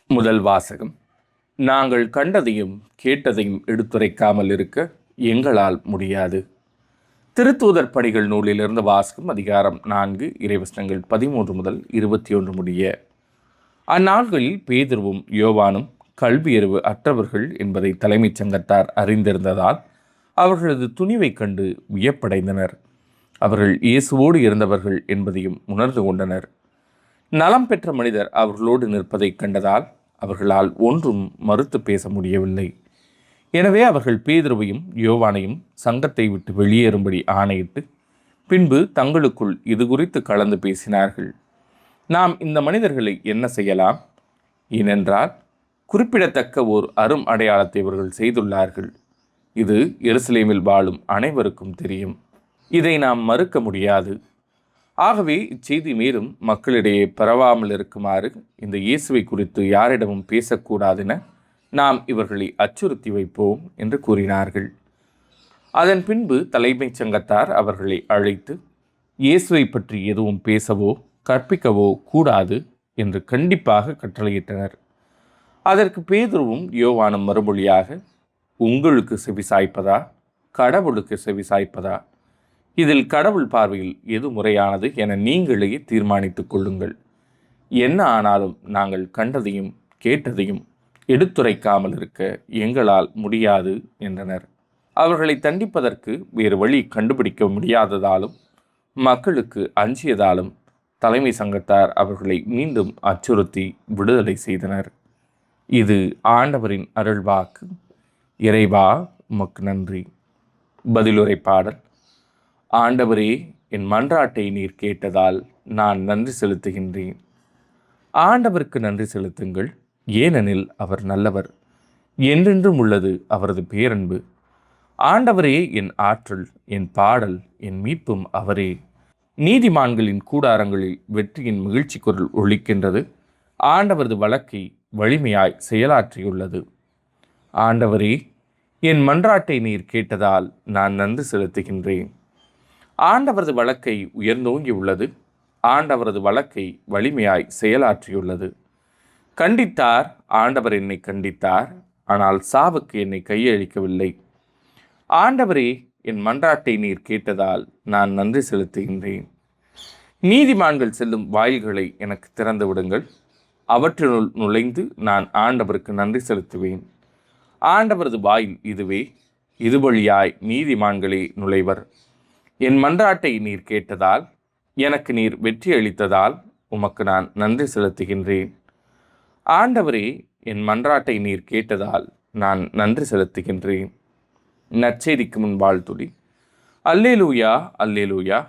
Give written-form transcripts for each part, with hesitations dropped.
முதல் வாசகம். நாங்கள் கண்டதையும் கேட்டதையும் எடுத்துரைக்காமல் இருக்க எங்களால் முடியாது. திருத்தூதர் பணிகள் நூலிலிருந்து வாசகம். அதிகாரம் 4, இறைவசனங்கள் 13 முதல் 21 முடிய. அந்நாள்களில் பேதுருவும் யோவானும் கல்வியறிவு அற்றவர்கள் என்பதை தலைமைச் சங்கத்தார் அறிந்திருந்ததால் அவர்களது துணிவைக் கண்டு வியப்படைந்தனர். அவர்கள் இயேசுவோடு இருந்தவர்கள் என்பதையும் உணர்ந்து கொண்டனர். நலம் பெற்ற மனிதர் அவர்களோடு நிற்பதைக் கண்டதால் அவர்களால் ஒன்றும் மறுத்து பேச முடியவில்லை. எனவே அவர்கள் பேதுருவையும் யோவானையும் சங்கத்தை விட்டு வெளியேறும்படி ஆணையிட்டு பின்பு தங்களுக்குள் இது குறித்து கலந்து பேசினார்கள். நாம் இந்த மனிதர்களை என்ன செய்யலாம்? ஏனென்றால் குறிப்பிடத்தக்க ஓர் அரும் அடையாளத்தை இவர்கள் செய்துள்ளார்கள். இது எருசலேமில் வாழும் அனைவருக்கும் தெரியும். இதை நாம் மறுக்க முடியாது. ஆகவே இச்செய்தி மேலும் மக்களிடையே பரவாமல் இருக்குமாறு இந்த இயேசுவை குறித்து யாரிடமும் பேசக்கூடாதென நாம் இவர்களை அச்சுறுத்தி வைப்போம் என்று கூறினார்கள். அதன் பின்பு தலைமைச் சங்கத்தார் அவர்களை அழைத்து இயேசுவை பற்றி எதுவும் பேசவோ கற்பிக்கவோ கூடாது என்று கண்டிப்பாக கட்டளையிட்டனர். அதற்கு பேதுருவும் யோவானும் மறுமொழியாக, உங்களுக்கு செவிசாய்ப்பதா கடவுளுக்கு செவிசாய்ப்பதா? இதில் கடவுள் பார்வையில் எது முறையானது என நீங்களே தீர்மானித்துக் கொள்ளுங்கள். என்ன ஆனாலும் நாங்கள் கண்டதையும் கேட்டதையும் எடுத்துரைக்காமல் இருக்க எங்களால் முடியாது என்றனர். அவர்களை தண்டிப்பதற்கு வேறு வழி கண்டுபிடிக்க முடியாததாலும் மக்களுக்கு அஞ்சியதாலும் தலைமை சங்கத்தார் அவர்களை மீண்டும் அச்சுறுத்தி விடுதலை செய்தனர். இது ஆண்டவரின் அருள்வாக்கு. இறைவா, உமக்கு நன்றி. பதிலுரை பாடல். ஆண்டவரே, என் மன்றாட்டை நீர் கேட்டதால் நான் நன்றி செலுத்துகின்றேன். ஆண்டவருக்கு நன்றி செலுத்துங்கள், ஏனெனில் அவர் நல்லவர். என்றென்றும் உள்ளது அவரது பேரன்பு. ஆண்டவரே என் ஆற்றல், என் பாடல், என் மீட்பும் அவரே. நீதிமான்களின் கூடாரங்களில் வெற்றியின் மகிழ்ச்சி குரல் ஒலிக்கின்றது. ஆண்டவரது வழக்கை வலிமையாய் செயலாற்றியுள்ளது. ஆண்டவரே, என் மன்றாட்டை நீர் கேட்டதால் நான் நன்றி செலுத்துகின்றேன். ஆண்டவரது வழக்கை உயர்ந்தோங்கி உள்ளது. ஆண்டவரது வழக்கை வலிமையாய் செயலாற்றியுள்ளது. கண்டித்தார், ஆண்டவர் என்னை கண்டித்தார், ஆனால் சாவுக்கு என்னை கையளிக்கவில்லை. ஆண்டவரே, என் மன்றாட்டை நீர் கேட்டதால் நான் நன்றி செலுத்துகின்றேன். நீதிமான்கள் செல்லும் வாயில்களை எனக்கு திறந்து விடுங்கள். அவற்றினுள் நுழைந்து நான் ஆண்டவருக்கு நன்றி செலுத்துவேன். ஆண்டவரது வாயில் இதுவே, இது வழியாய் நீதிமான்களே நுழைவர். என் மன்றாட்டை நீர் கேட்டதால், எனக்கு நீர் வெற்றி அளித்ததால் உமக்கு நான் நன்றி செலுத்துகின்றேன். ஆண்டவரே, என் மன்றாட்டை நீர் கேட்டதால் நான் நன்றி செலுத்துகின்றேன். நற்செய்திக்கு முன் வாழ்த்துளி. அல்லேலூயா, அல்லேலூயா.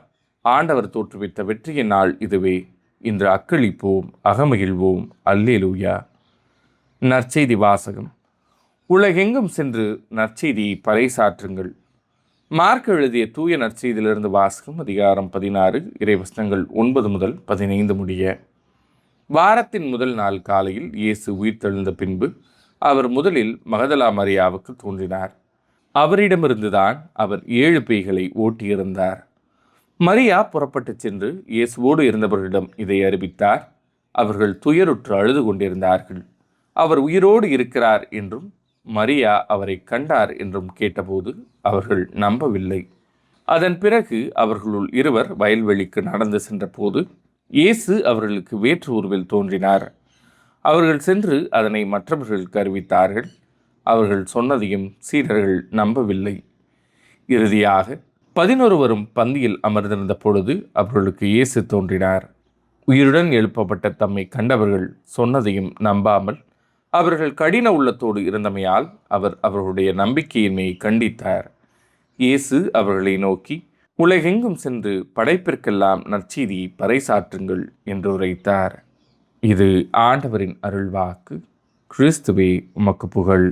ஆண்டவர் தோற்றுவித்த வெற்றியின் நாள் இதுவே. இன்று அக்களிப்போம், அகமகிழ்வோம். அல்லேலூயா. நற்செய்தி வாசகம். உலகெங்கும் சென்று நற்செய்தியை பறைசாற்றுங்கள். மார்க் எழுதிய தூய நற்செய்தியிலிருந்து வாசகம். அதிகாரம் 16, இறைவசனங்கள் 9 முதல் 15 முடிய. வாரத்தின் முதல் நாள் காலையில் இயேசு உயிர்த்தெழுந்த பின்பு அவர் முதலில் மகதலா மரியாவுக்கு தோன்றினார். அவரிடமிருந்துதான் அவர் 7 பேய்களை ஓட்டியிருந்தார். மரியா புறப்பட்டு சென்று இயேசுவோடு இருந்தவர்களிடம் இதை அறிவித்தார். அவர்கள் துயருற்று அழுது கொண்டிருந்தார்கள். அவர் உயிரோடு இருக்கிறார் என்றும் மரியா அவரை கண்டார் என்றும் கேட்டபோது அவர்கள் நம்பவில்லை. அதன் பிறகு அவர்களுள் 2 வயல்வெளிக்கு நடந்து சென்றபோது இயேசு அவர்களுக்கு வேற்று உருவில் தோன்றினார். அவர்கள் சென்று அதனை மற்றவர்களுக்கு அறிவித்தார்கள். அவர்கள் சொன்னதையும் சீடர்கள் நம்பவில்லை. இறுதியாக 11 பந்தியில் அமர்ந்திருந்த பொழுது அவர்களுக்கு இயேசு தோன்றினார். உயிருடன் எழுப்பப்பட்ட தம்மை கண்டவர்கள் சொன்னதையும் நம்பாமல் அவர்கள் கடின உள்ளத்தோடு இருந்தமையால் அவர் அவர்களுடைய நம்பிக்கையின்மையை கண்டித்தார். இயேசு அவர்களை நோக்கி, உலகெங்கும் சென்று படைப்பிற்கெல்லாம் நற்செய்தியை பறைசாற்றுங்கள் என்று உரைத்தார். இது ஆண்டவரின் அருள்வாக்கு. கிறிஸ்துவே, உமக்கு புகழ்.